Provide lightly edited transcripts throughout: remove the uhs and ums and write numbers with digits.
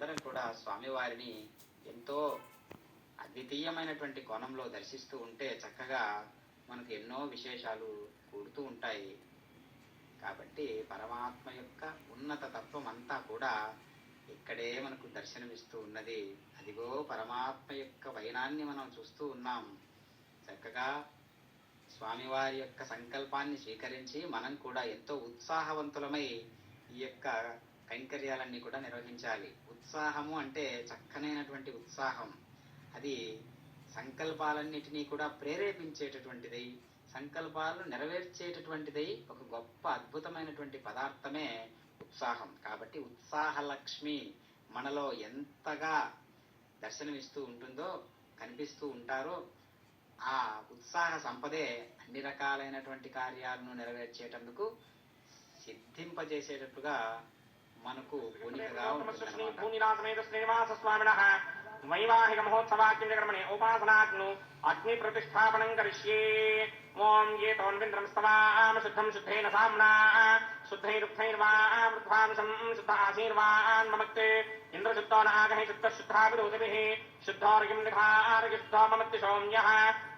మనందరం కూడా స్వామివారిని ఎంతో అద్వితీయమైనటువంటి కోణంలో దర్శిస్తూ ఉంటే చక్కగా మనకు ఎన్నో విశేషాలు కూడుతూ ఉంటాయి. కాబట్టి పరమాత్మ యొక్క ఉన్నత తత్వం అంతా కూడా ఇక్కడే మనకు దర్శనమిస్తూ ఉన్నది. అదిగో పరమాత్మ యొక్క వైనాన్ని మనం చూస్తూ ఉన్నాం. చక్కగా స్వామివారి యొక్క సంకల్పాన్ని స్వీకరించి మనం కూడా ఎంతో ఉత్సాహవంతులమై ఈ యొక్క కైంకర్యాలన్నీ కూడా నిర్వహించాలి. ఉత్సాహము అంటే చక్కనైనటువంటి ఉత్సాహం. అది సంకల్పాలన్నిటినీ కూడా ప్రేరేపించేటటువంటిది, సంకల్పాలు నెరవేర్చేటటువంటిది. ఒక గొప్ప అద్భుతమైనటువంటి పదార్థమే ఉత్సాహం. కాబట్టి ఉత్సాహలక్ష్మి మనలో ఎంతగా దర్శనమిస్తూ ఉంటుందో, కనిపిస్తూ ఉంటారో, ఆ ఉత్సాహ సంపదే అన్ని రకాలైనటువంటి కార్యాలను నెరవేర్చేటందుకు సిద్ధింపజేసేటట్టుగా మనకు పూనికగా వైవాహిక మహోత్సవాక్యకర్మణి ఉపాసనాగ్ను అగ్ని ప్రతిష్టాపనం కరిష్యే. ఓం ఏతోన్వింద్రం స్తవామ శుద్ధం శుద్ధేన సామ్నా శుద్ధైరుక్తైర్వావృద్ధ్వాంశం శుద్ధ ఆశీర్వాన్ మమక్తే ఇంద్రశుద్ధో నాగహి శుద్ధ శుద్ధాభిరోధిభిః శుద్ధోర్యం నిధార్య శుద్ధో మమత్తి సౌమ్యః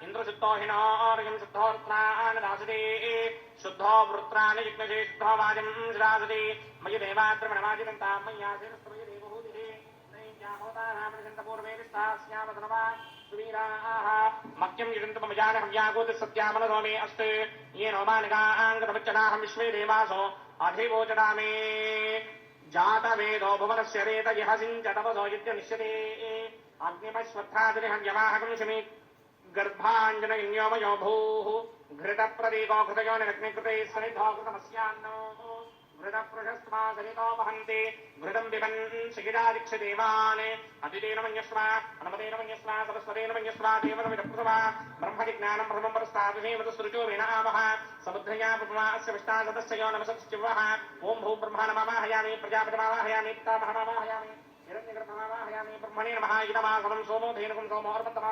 ఇంద్రశుద్ధో హినోర్యం శుద్ధోర్త్రాన్ దాసతే శుద్ధో వృత్రాన్ని జిగ్నసే శుద్ధో వాజం శిరాసతే మయి దేవాత్రమణమాజినంతా మయ్యాసేనస్తమయ దేవహూతిః మక్యం యుజంతమజానహవ్యాగోతిసత్యామనసో మే అస్తే येनो मानगाङ्गतमच्चनाहं विश्वे देवासो अधिवोचना मे जातवेदो भुवनस्य रेत यः सिञ्चतपसो यद्यनिश्यते अग्निमश्वत्थादिहव्यवाहकं शमी गर्भाञ्जनयन्योमयो भूः घृतप्रदीको घृतयो निरग्निकृते सनिधो कृतमस्यान्नो घृतपृषस्त्वा सरितो वहन्ति घृतं पिबन् शिखिरादिक्षदेवान् अतितेन मन्यस्वा अनुमतेन मन्यस्वा सरस्वतेन मन्यस्वा देवतमिदप्रसवा ब्रह्मजिज्ञानं प्रथमं परस्तादुषेमतसृजो वेनामः समुद्रया पुमास्य विष्टासदस्य नमसश्चिवः ओं भू ब्रह्माणमावाहयामि प्रजापतिमावाहयामि पितामहमावाहयामि हिरण्यगर्भमावाहयामि ब्रह्मणे नमः इदमासनं सोमो धेनुकं सोमोर्पत्तमा